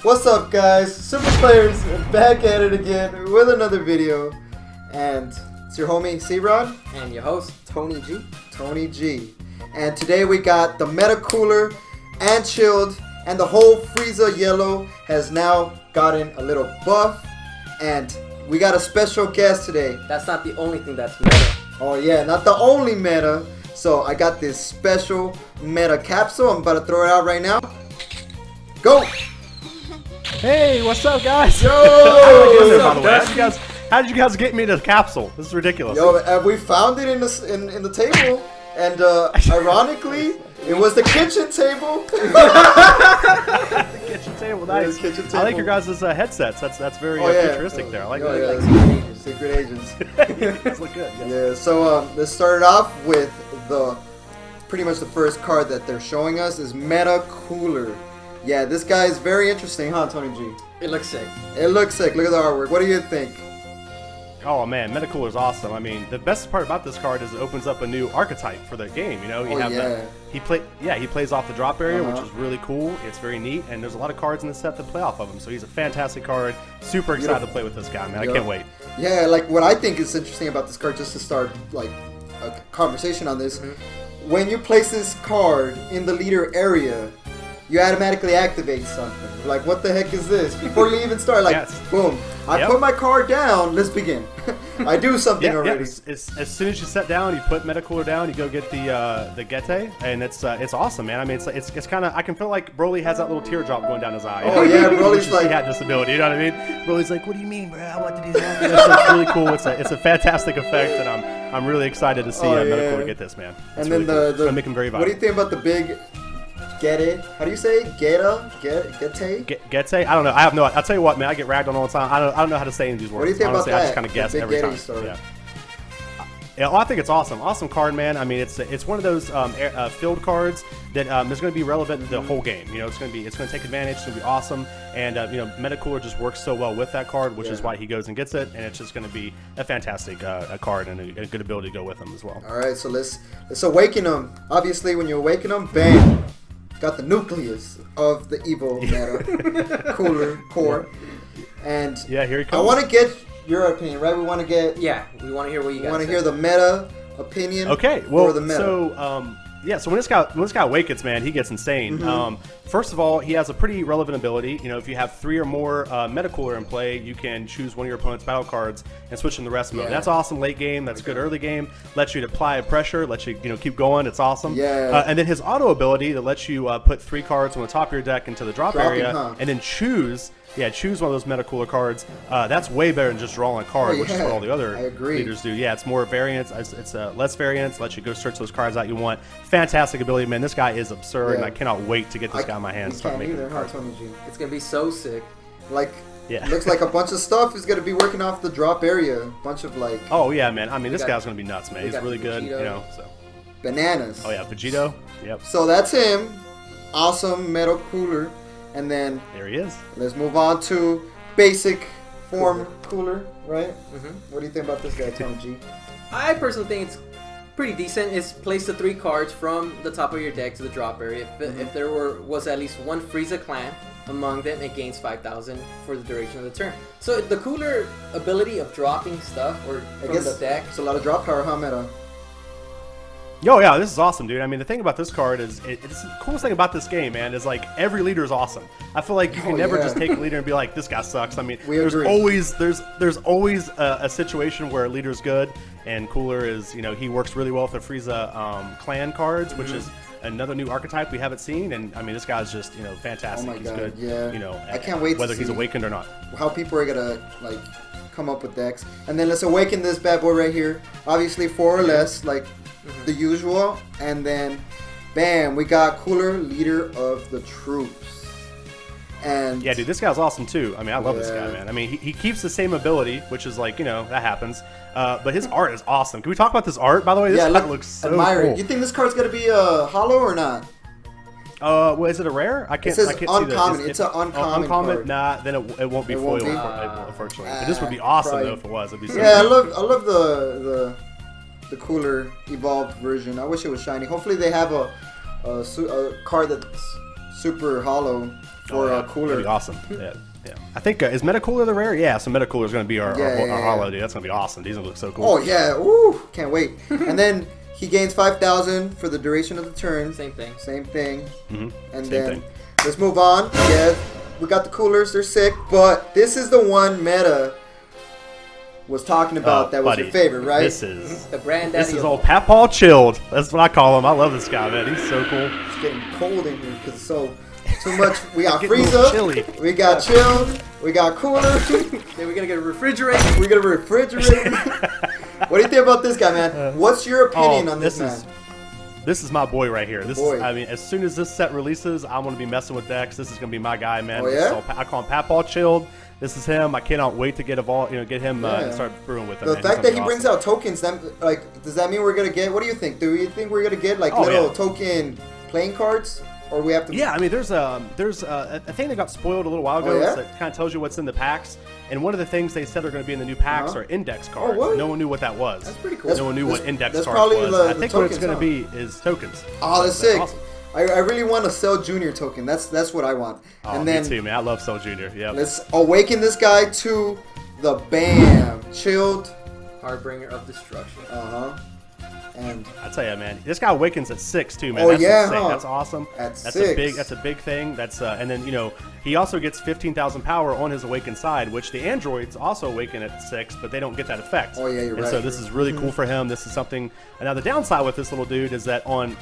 What's up, guys? Super Players back at it again with another video, and it's your homie C-Rod and your host Tony G. And today we got the Meta Cooler and Chilled, and the whole Frieza Yellow has now gotten a little buff, and we got a special guest today. That's not the only thing that's meta. Oh yeah, not the only meta. So I got this special meta capsule. I'm about to throw it out right now. Go! Hey, what's up, guys? Yo! How did you guys get me to the capsule? This is ridiculous. Yo, we found it in the table, and ironically, it was the kitchen table. The kitchen table, nice. Kitchen table. I like your guys' headsets. That's very futuristic there. I like that. Yeah. Secret agents. These look good. Yes. Yeah. So let's start it off with pretty much the first card that they're showing us is Meta Cooler. Yeah, this guy is very interesting, huh, Tony G? It looks sick. It looks sick. Look at the artwork. What do you think? Oh man, Meta Cooler is awesome. I mean, the best part about this card is it opens up a new archetype for the game. You know, he plays off the drop area, which is really cool. It's very neat, and there's a lot of cards in the set that play off of him. So he's a fantastic card. Super excited to play with this guy, man. I can't wait. Yeah, like what I think is interesting about this card, just to start like a conversation on this, when you place this card in the leader area, you automatically activate something. Like, what the heck is this? Before you even start, like, boom. I put my card down. Let's begin. I do something already. As soon as you set down, you put Meta Cooler down, you go get the Gete, and it's awesome, man. I mean, it's kind of, I can feel like Broly has that little teardrop going down his eye. Oh yeah, Broly's like, he had disability. You know what I mean? Broly's like, what do you mean, bro? I want to do that. It's really cool. It's a fantastic effect, and I'm really excited to see Meta Cooler get this, man. It's and then really it's gonna make him very viable. What do you think about the big Gete? How do you say it? Gete? Gete? I don't know. I have no. I'll tell you what, man. I get ragged on all the time. I don't know how to say any of these words. What do you think Honestly, about that? I just kind of guess every time. Yeah, I think it's awesome. Awesome card, man. I mean, it's one of those field cards that is going to be relevant to the whole game. You know, it's going to take advantage. It's going to be awesome, and you know, Meta Cooler just works so well with that card, which is why he goes and gets it, and it's just going to be a fantastic card and a good ability to go with him as well. All right, so let's awaken him. Obviously, when you awaken him, bam, got the nucleus of the evil Meta Cooler core, and here he comes. I want to get your opinion, right? We want to get we want to hear what you guys want to hear the meta opinion. Okay, well, for the meta. So when this guy awakens, man, he gets insane. First of all, he has a pretty relevant ability. You know, if you have 3 or more Meta Cooler in play, you can choose one of your opponent's battle cards and switch them to rest mode. That's awesome late game. That's good early game. Lets you apply pressure. Lets you keep going. It's awesome. Yeah. And then his auto ability that lets you put 3 cards on the top of your deck into the drop area, and then choose one of those Meta Cooler cards. That's way better than just drawing a card, which is what all the other leaders do. Yeah, it's more variance. It's less variance. Lets you go search those cards out you want. Fantastic ability, man. This guy is absurd, and I cannot wait to get this guy in my hands. It's gonna be so sick. Like, looks like a bunch of stuff is gonna be working off the drop area. A bunch of like. Oh yeah, man. I mean, this guy's gonna be nuts, man. He's really good. You know, so. Bananas. Oh yeah, Vegito. Yep. So that's him. Awesome Meta Cooler. And then there he is. Let's move on to basic form Cooler, right? What do you think about this guy, Tony G? I personally think it's pretty decent. It's place the 3 cards from the top of your deck to the drop area. If there was at least one Frieza clan among them, it gains 5,000 for the duration of the turn. So the Cooler ability of dropping stuff from the deck. It's a lot of drop power, huh, Meta? Yo, yeah, this is awesome, dude. I mean, the thing about this card is, it's the coolest thing about this game, man, is like every leader is awesome. I feel like you can never just take a leader and be like, this guy sucks. I mean, there's always a situation where a leader's good, and Cooler is, he works really well with the Frieza clan cards, which is another new archetype we haven't seen, and I mean, this guy's just fantastic. Oh my he's God, good. Yeah. I can't wait whether to see he's awakened or not. How people are gonna come up with decks, and then let's awaken this bad boy right here. Obviously 4 or less, like. The usual, and then bam, we got Cooler, leader of the troops. And yeah, dude, this guy's awesome too. I mean, I love this guy, man. I mean, he keeps the same ability, which is like, that happens. But his art is awesome. Can we talk about this art, by the way? This art looks so cool. You think this card's gonna be hollow or not? Well, is it a rare? I can't. It says I can't uncommon. See it's an uncommon card. Nah, then it won't be foil, unfortunately. But this would be awesome though if it was. It'd be so cool. I love the Cooler evolved version. I wish it was shiny. Hopefully they have a card that's super hollow for cooler. That'd be awesome. Yeah. I think is Metacooler the rare? Yeah, so Metacooler is going to be our hollow, dude. That's going to be awesome. These look so cool. Oh yeah, ooh, can't wait. And then he gains 5,000 for the duration of the turn. Same thing. Mm-hmm. And then let's move on. Yeah, we got the coolers. They're sick, but this is the one Meta was talking about that was your favorite, right? This is the brand. This is old Papaw Chilled. That's what I call him. I love this guy, man. He's so cool. It's getting cold in here because it's so too much. We got Frieza, we got Chilled, we got Cooler. Then we gotta get a refrigerator. We got a refrigerator. What do you think about this guy, man? What's your opinion on this man? This is my boy right here. This is, I mean, as soon as this set releases, I'm gonna be messing with decks. This is gonna be my guy, man. Oh yeah. So I call him Papaw Chilled. This is him. I cannot wait to get get him and start brewing with him. The fact that he brings out tokens, does that mean we're gonna get? What do you think? Do you think we're gonna get little token playing cards, or we have to? Yeah, I mean, there's a thing that got spoiled a little while ago that kind of tells you what's in the packs. And one of the things they said are going to be in the new packs are index cards. Oh, no one knew what that was. That's pretty cool. No one knew what index cards was. I think what it's going to be is tokens. Oh, that's sick. Awesome. I really want a Cell Junior token. That's what I want. Oh, and then, me too, man. I love Cell Junior. Yeah. Let's awaken this guy to the BAM! Chilled. Harbinger of Destruction. And I tell you, man, this guy awakens at 6 too, man. Oh that's yeah, insane. That's awesome. That's a big thing. That's and then he also gets 15,000 power on his awakened side, which the androids also awaken at 6, but they don't get that effect. Oh yeah, you're right. So this is really cool for him. This is something. And now the downside with this little dude is that on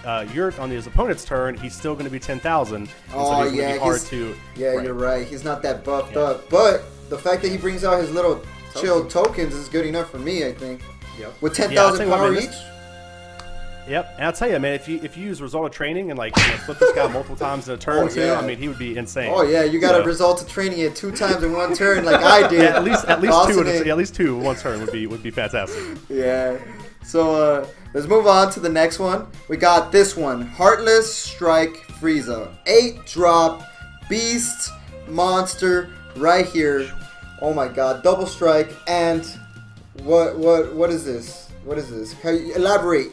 his opponent's turn, he's still going to be 10,000. Oh so yeah, hard to. Yeah, you're right. He's not that buffed up, but the fact that he brings out his little chilled tokens is good enough for me, I think. Yep. With 10,000 power each. Yep, and I'll tell you, man, if you use result of training and flip this guy multiple times in a turn too, I mean, he would be insane. Oh yeah, you got a result of training it 2 times in 1 turn, like I did. Yeah, at least two in 1 turn would be fantastic. Yeah. So let's move on to the next one. We got this one, Heartless Strike Frieza, 8-drop beast monster right here. Oh my God, double strike, and what is this? What is this? Can you elaborate?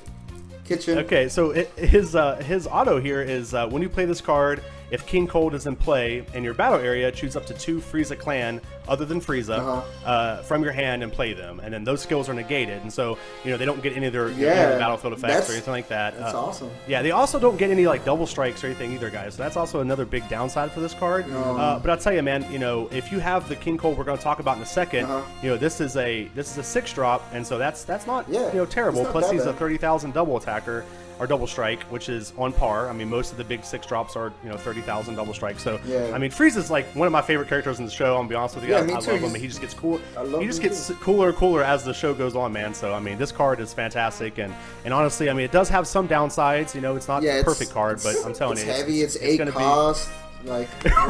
Kitchen. Okay, so his auto here is when you play this card, if King Cold is in play in your battle area, choose up to 2 Frieza clan other than Frieza from your hand and play them, and then those skills are negated, and so they don't get any of their battlefield effects or anything like that. That's awesome. Yeah, they also don't get any double strikes or anything either, guys. So that's also another big downside for this card. But I'll tell you, man, if you have the King Cold we're going to talk about in a second, this is a 6-drop, and so that's not terrible. Plus he's a 30,000 double attacker. Or double strike, which is on par. I mean, most of the big 6-drops are 30,000 double strike. So I mean, Frieza's one of my favorite characters in the show. I'm gonna be honest with you guys. Me I too. love him. He just gets cool. He just gets cooler and cooler as the show goes on, man. So I mean, this card is fantastic, and honestly, I mean, it does have some downsides. It's not a perfect card, but I'm telling you, it's heavy. It's 8 cost. What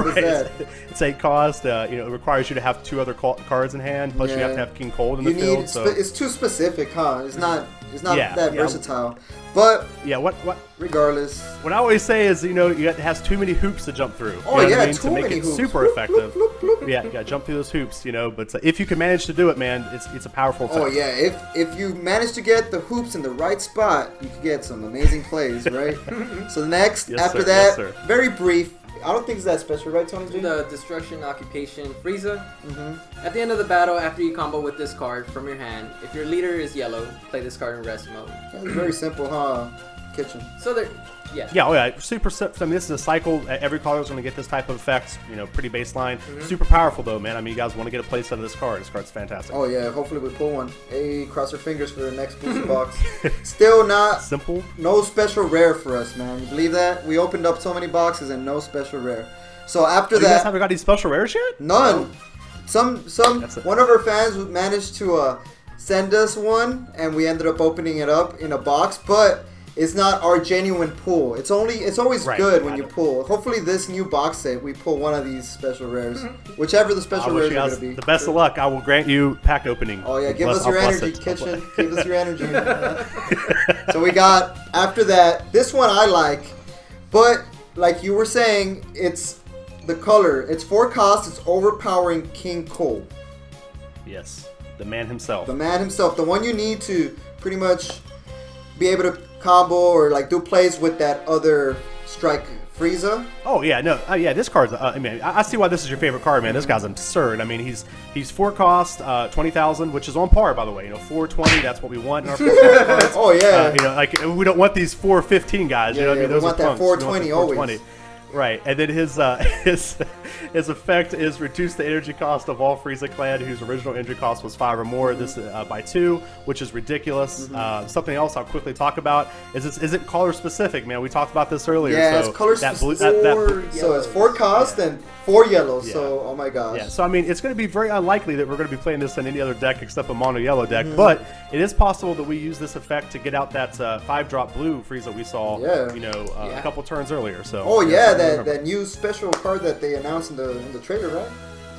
is that? It's 8 cost. It requires you to have 2 other cards in hand. Plus, you have to have King Cold in the field. So it's too specific, huh? It's not that versatile. But what? Regardless, what I always say is, it has too many hoops to jump through. Too many hoops. Super effective. Yeah, you gotta jump through those hoops, But if you can manage to do it, man, it's a powerful effect. Oh yeah, if you manage to get the hoops in the right spot, you can get some amazing plays, right? So next, after that, very brief. I don't think it's that special, right, Tony G? The Destruction Occupation Frieza. At the end of the battle, after you combo with this card from your hand, if your leader is yellow, play this card in rest mode. That's very simple, huh? Kitchen. So there, super simple. I mean, this is a cycle. Every caller is going to get this type of effect. Pretty baseline. Super powerful though, man. I mean, you guys want to get a play set of this card. This card's fantastic. Oh yeah, hopefully we pull one. Hey, cross our fingers for the next booster box. Still not simple. No special rare for us, man. You believe that? We opened up so many boxes and no special rare. So after that, you guys haven't got any special rares yet? None. One of our fans managed to send us one, and we ended up opening it up in a box, but it's not our genuine pull. It's always good when you pull. Hopefully this new box set we pull one of these special rares. Whichever the special rares are going to be. The best of luck. I will grant you pack opening. Oh yeah, give us your energy, Kitchen. Give us your energy. So we got, after that, this one I like, but like you were saying, it's the color. It's 4 cost. It's overpowering King Cole. Yes, the man himself. The man himself. The one you need to pretty much be able to combo or do plays with that other strike Frieza. Oh yeah, no, yeah. This card's. I mean, I see why this is your favorite card, man. This guy's absurd. I mean, he's 4 cost, 20,000, which is on par, by the way. 420. That's what we want in our cards. Oh yeah. Like we don't want these 415 guys. You know what I mean? Those we want that 420 always. Right, and then his effect is reduce the energy cost of all Frieza clan whose original energy cost was 5 or more. This by 2, which is ridiculous. Something else I'll quickly talk about is it color specific, man? We talked about this earlier. Yeah, so it's color specific. So it's 4 cost and 4 yellow. Yeah. So oh my gosh. Yeah. So I mean, it's going to be very unlikely that we're going to be playing this in any other deck except a mono yellow deck. But it is possible that we use this effect to get out that 5-drop blue Frieza we saw. A couple turns earlier. So. Oh yeah. That new special card that they announced in the trailer, right?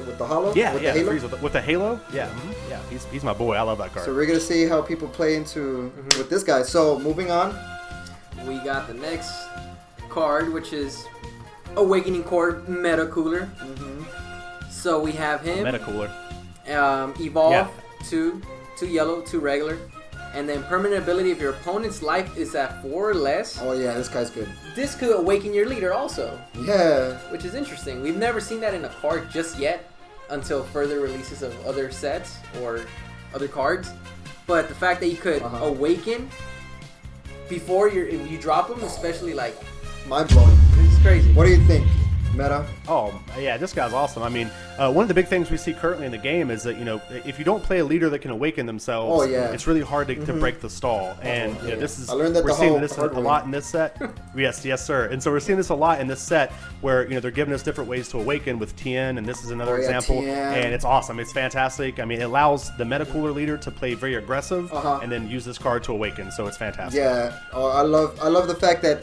With the holo? Yeah, with yeah, the halo? With the halo? Yeah, yeah. He's my boy. I love that card. So we're gonna see how people play into with this guy. So moving on, we got the next card, which is Awakening Core Meta Cooler. So we have him. Meta Cooler. Evolve 2 yellow, 2 regular. And then permanent ability, if your opponent's life is at 4 or less. Oh yeah, this guy's good. This could awaken your leader also. Yeah. Which is interesting. We've never seen that in a card just yet until further releases of other sets or other cards. But the fact that you could awaken before you drop them, especially like... Mind blowing. It's crazy. What do you think, Meta? Oh, yeah, this guy's awesome. I mean, one of the big things we see currently in the game is that, if you don't play a leader that can awaken themselves, it's really hard to break the stall. And this is, we're seeing this a lot in this set. Yes, sir. And so we're seeing this a lot in this set where, they're giving us different ways to awaken with Tien, and this is another example. And it's awesome. It's fantastic. I mean, it allows the meta cooler leader to play very aggressive and then use this card to awaken. So it's fantastic. Yeah. Oh, I love the fact that,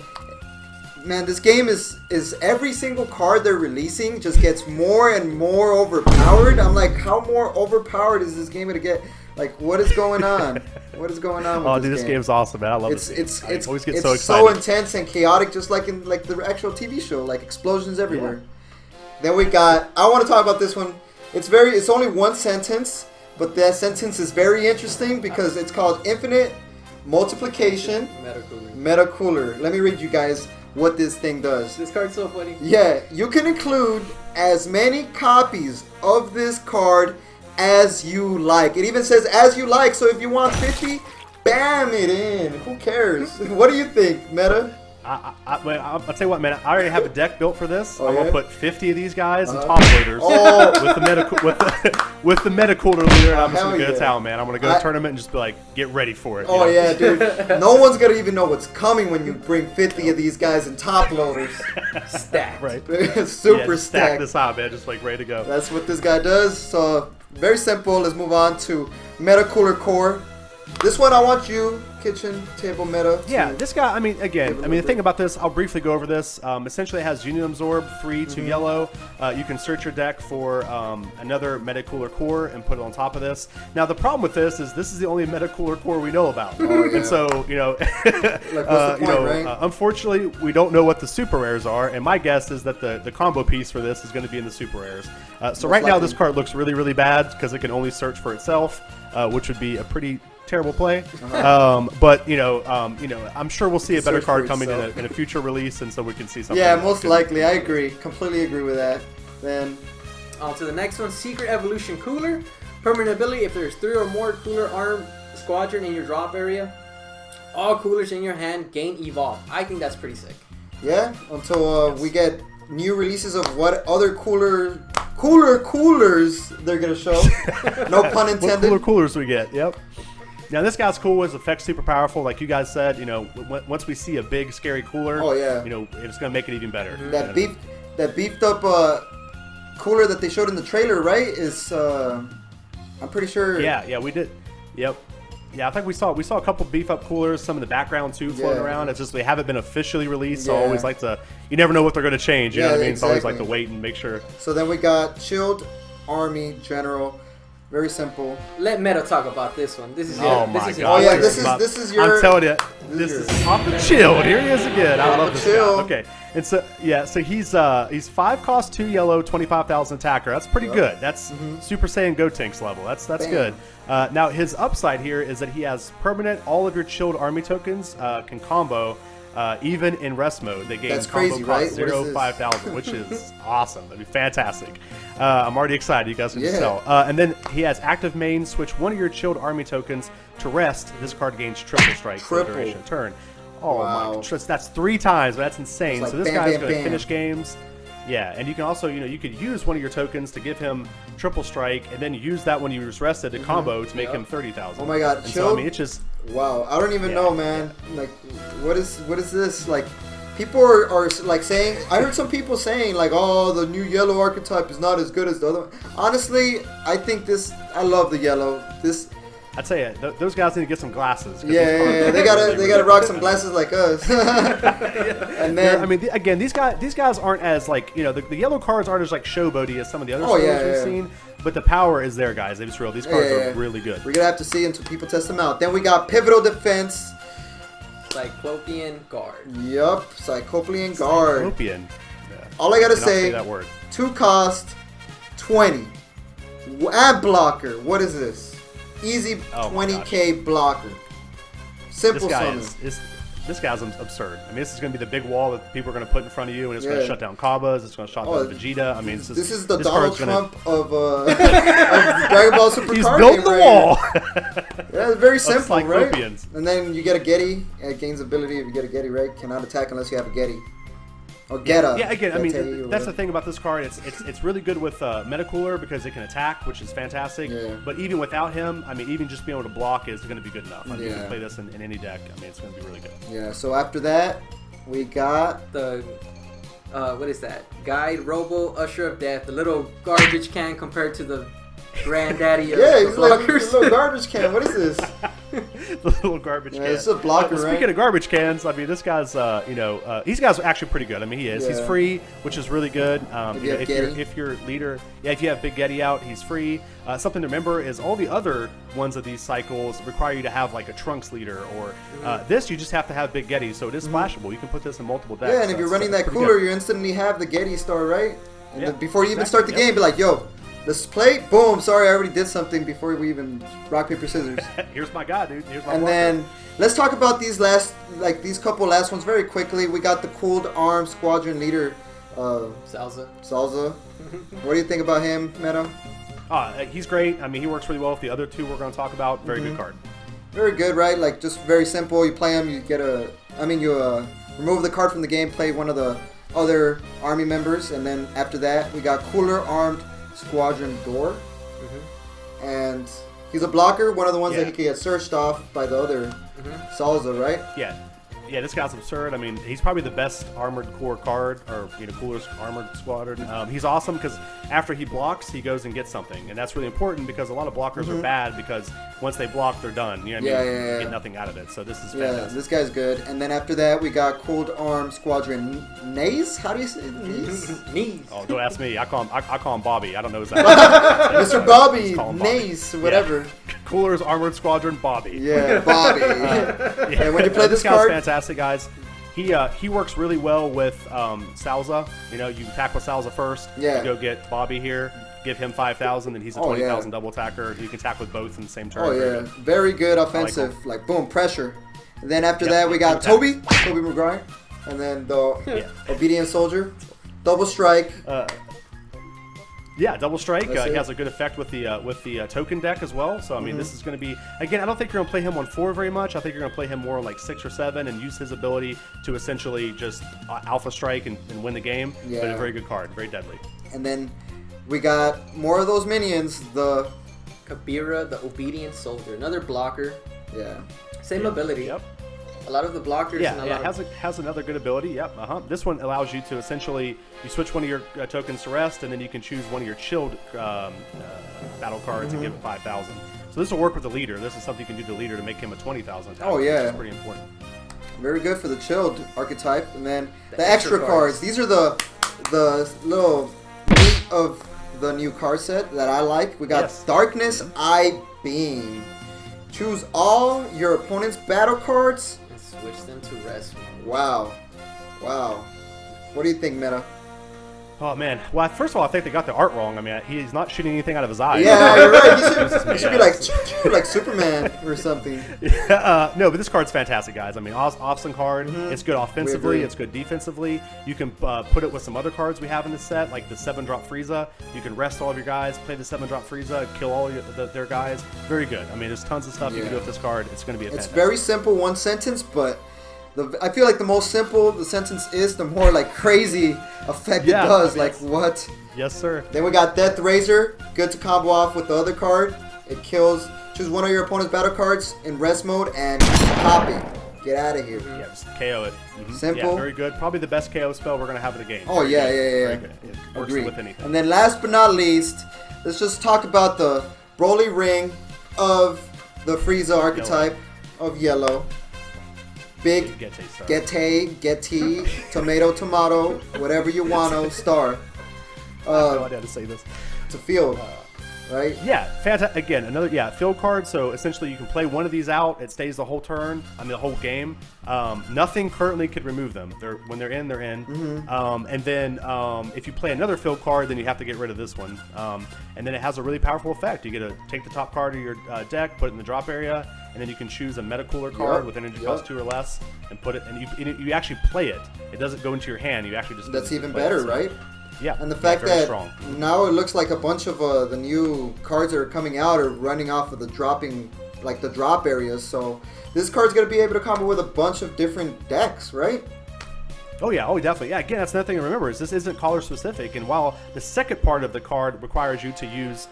man, this game is every single card they're releasing just gets more and more overpowered. I'm like, how more overpowered is this game gonna get? Like, what is going on? What is going on with this game's awesome, man. I love it. It's always get so excited. So intense and chaotic, just like in like the actual TV show, like explosions everywhere. Then we got, I want to talk about this one. It's only one sentence, but that sentence is very interesting because it's called Infinite Multiplication Meta Cooler. Let me read you guys what this thing does. This card's so funny. Yeah, you can include as many copies of this card as you like. It even says as you like, so if you want 50, bam it in. Who cares? What do you think, Meta? I'll tell you what, man. I already have a deck built for this. I'm gonna put 50 of these guys in top loaders with the meta cooler leader, and I'm just gonna go to town, man. I'm gonna go to a tournament and just be like, get ready for it. Oh yeah, dude. No one's gonna even know what's coming when you bring 50 of these guys in top loaders. Stacked. Right. Super stacked. Stack this out, man. Just like ready to go. That's what this guy does. So very simple. Let's move on to Meta Cooler Core. This one I want you, kitchen table meta. Yeah, this guy, the thing about this, I'll briefly go over this. Essentially it has Union Absorb, 3 to yellow. You can search your deck for another Meta Cooler Core and put it on top of this. Now the problem with this is the only Meta Cooler Core we know about. And so, unfortunately we don't know what the super rares are, and my guess is that the combo piece for this is going to be in the super rares. So right now this card looks really, really bad because it can only search for itself, which would be a pretty terrible play, but I'm sure we'll see a better card coming in a future release, and so we can see something. Yeah, most likely. I agree. Completely agree with that. Then on to the next one, Secret Evolution Cooler. Permanent ability, if there's 3 or more Cooler Arm Squadron in your drop area, all coolers in your hand gain Evolve. I think that's pretty sick. Yeah, until we get new releases of what other coolers they're gonna show. No pun intended. What coolers we get? Yep. Now this guy's cool. His effect's super powerful, like you guys said. Once we see a big scary cooler, it's gonna make it even better. That beefed up cooler that they showed in the trailer, right? Is I'm pretty sure. Yeah, we did. Yep. Yeah, I think we saw a couple beef up coolers, some in the background too, floating around. It's just they haven't been officially released, so I always like to. You never know what they're gonna change. You know what I mean? So I always like to wait and make sure. So then we got Shield Army General. Very simple. Let Meta talk about this one. This is this is your. I'm telling you, this is off the Chilled. Here he is again. I love this guy. Okay, and so he's 5 cost, 2 yellow, 25,000 attacker. That's pretty good. That's Super Saiyan Gotenks level. That's good. Now his upside here is that he has permanent. All of your Chilled Army tokens can combo. Even in rest mode, they gain That's combo crazy, cost right? 0, 5,000, which is awesome. That'd be fantastic. I'm already excited. You guys can just tell. And then he has active main. Switch one of your chilled army tokens to rest. This card gains triple strike for the duration of turn. Oh my! That's 3 times. That's insane. Like so this bam, guy's bam, going to bam. finish games. Yeah, and you can also, you could use one of your tokens to give him triple strike, and then use that when you was rested to combo to make him 30,000. Oh my god! So I mean, it's just wow. I don't even know, man. Like, what is this? Like, people are like saying. I heard some people saying like, oh, the new yellow archetype is not as good as the other one. Honestly, I think this. I love the yellow. This. I tell you, those guys need to get some glasses. Yeah, they gotta rock some glasses like us. And then I mean, again, these guys aren't as like the yellow cards aren't as like showboaty as some of the other stories we've seen. But the power is there, guys. It's real. These cards are really good. We're gonna have to see until people test them out. Then we got pivotal defense. Cyclopean guard. Yup, Cyclopean guard. Cyclopean. Yeah. All I gotta say that word. 2 cost, 20, and blocker. What is this? Easy 20k blocker. Simple summon. This guy's absurd. I mean, this is going to be the big wall that people are going to put in front of you, and it's going to shut down Cobbas. It's going to shut down Vegeta. I mean, this is the Donald Trump of Dragon Ball Super. He's built the wall. Yeah, it's very simple, right? And then you get a Getty. It gains ability if you get a Getty, right? Cannot attack unless you have a Getty. Or Geta. Yeah, again, I mean, that's the thing about this card. It's really good with Metacooler because it can attack, which is fantastic. Yeah. But even without him, I mean, even just being able to block is going to be good enough. I mean, you can play this in any deck. I mean, it's going to be really good. Yeah, so after that, we got the, what is that? Guide, Robo, Usher of Death, the little garbage can compared to the granddaddy of he's like a blockers. little garbage can. What is this? The little garbage can. It's a blocker, right? Speaking of garbage cans, I mean, this guy's, these guys are actually pretty good. I mean, he is. Yeah. He's free, which is really good. If you're leader, if you have Big Getty out, he's free. Something to remember is all the other ones of these cycles require you to have like a Trunks leader, or this you just have to have Big Getty, so it is splashable. You can put this in multiple decks. Yeah, and if you're running that cooler, you instantly have the Getty star, right? And then before you even start the game, be like, yo, let's play. Boom. Sorry, I already did something before we even rock, paper, scissors. Here's my guy, dude. Here's my And then let's talk about these couple last ones very quickly. We got the cooled arm squadron leader, Salza. What do you think about him, Meta? He's great. I mean, he works really well with the other two we're going to talk about. Very good card. Very good, right? Like, just very simple. You play him, you get you remove the card from the game, play one of the other army members, and then after that, we got cooler armed Squadron Door, and he's a blocker, one of the ones that he can get searched off by the other Salza, right? Yeah, this guy's absurd. I mean, he's probably the best armored core card, or coolest armored squadron. He's awesome because after he blocks, he goes and gets something, and that's really important because a lot of blockers are bad because once they block, they're done. You know what I mean? You get nothing out of it. So this is fantastic. Yeah, this guy's good. And then after that, we got cooled arm squadron Naze. How do you say it? Naze. Oh, don't ask me. I call him Bobby. I don't know his name. Mr. Bobby, Naze, whatever. Yeah. Cooler's armored squadron Bobby. Yeah, Bobby. And when you play this guy's card, fantastic, guys. He works really well with Salza. You attack with Salza first. Yeah. You go get Bobby here. Give him 5,000, and he's a 20,000 double attacker. You can attack with both in the same turn. Oh yeah, very good offensive. Like boom, pressure. And then after that, we got Toby McGuire, and then the obedient soldier, double strike. Yeah, double strike. He has a good effect with the token deck as well. So I mean, this is going to be, again, I don't think you're going to play him on 4 very much. I think you're going to play him more on like 6 or 7 and use his ability to essentially just alpha strike and win the game. Yeah. But a very good card, very deadly. And then we got more of those minions. The Kabira, the obedient soldier, another blocker. Yeah. Same ability. Yep. A lot of the blockers. Has another good ability. Yep. This one allows you to essentially you switch one of your tokens to rest, and then you can choose one of your chilled battle cards and give it 5,000. So this will work with the leader. This is something you can do to the leader to make him a 20,000. Oh yeah, which is pretty important. Very good for the chilled archetype. And then the extra cards. These are the little meat of the new card set that I like. We got Darkness Eye Beam. Choose all your opponent's battle cards. Switch them to rest. Wow. What do you think, Meta? Oh man! Well, first of all, I think they got the art wrong. I mean, he's not shooting anything out of his eyes. Yeah, you're right. He should be like Superman or something. No, but this card's fantastic, guys. I mean, awesome card. It's good offensively. It's good defensively. You can put it with some other cards we have in the set, like the 7-drop Frieza. You can rest all of your guys, play the 7-drop Frieza, kill all their guys. Very good. I mean, there's tons of stuff you can do with this card. It's going to be a fantastic. It's very simple, one sentence, but I feel like the more simple the sentence is, the more like crazy effect it does. Like what? Yes, sir. Then we got Death Razor, good to combo off with the other card. It kills. Choose one of your opponent's battle cards in rest mode and pop it. Get out of here. Yeah, just KO it. Simple. Yeah, very good. Probably the best KO spell we're gonna have in the game. Oh yeah. Very good. It works Agreed. with anything. And then last but not least, let's just talk about the Broly ring of the Frieza archetype of yellow. Big Getty, tomato, whatever you want, star. I have no idea how to say this. It's a field, right? Yeah, fantastic. Again, another field card. So essentially, you can play one of these out. It stays the whole turn. I mean, the whole game. Nothing currently could remove them. When they're in, they're in. And then if you play another field card, then you have to get rid of this one. And then it has a really powerful effect. You get to take the top card of your deck, put it in the drop area, and then you can choose a Meta Cooler card with energy cost 2 or less, and put it. And you actually play it. It doesn't go into your hand. You actually just. That's even better, right? Yeah. And the fact that now it looks like a bunch of the new cards that are coming out are running off of the the drop areas. So this card's gonna be able to combo with a bunch of different decks, right? Oh yeah, definitely. Yeah, again, that's another thing to remember is this isn't color specific, and while the second part of the card requires you to use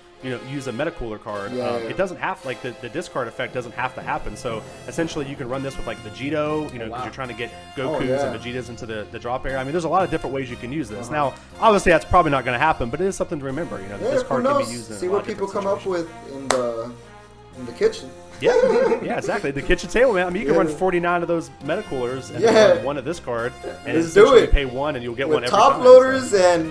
a Meta Cooler card, it doesn't have the discard effect doesn't have to happen. So essentially, you can run this with like Vegito, because you're trying to get Gokus and Vegetas into the drop area. I mean, there's a lot of different ways you can use this. Now, obviously, that's probably not going to happen, but it is something to remember. This card can be used in See what people come up with in the kitchen. Yeah, exactly. The kitchen table, man. I mean, you can run 49 of those Meta Coolers and then run one of this card, and essentially you pay one and you'll get one every top time. Loaders and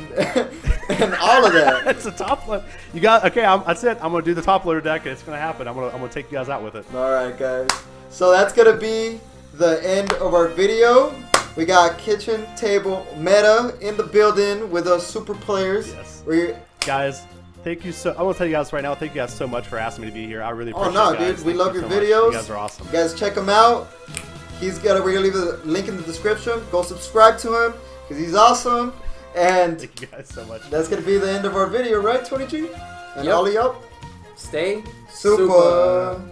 all of that. It's a top load. You got that's it. I'm gonna do the top loader deck. It's gonna happen. I'm gonna take you guys out with it. All right, guys. So that's gonna be the end of our video. We got kitchen table meta in the building with us super players. Yes. Guys. Thank you I want to tell you guys right now, thank you guys so much for asking me to be here. I really appreciate it. Oh, no, dude. We love your videos. You guys are awesome. You guys check him out. We're going to leave the link in the description. Go subscribe to him because he's awesome. And thank you guys so much. That's going to be the end of our video, right, 20G? And all of y'all, stay super.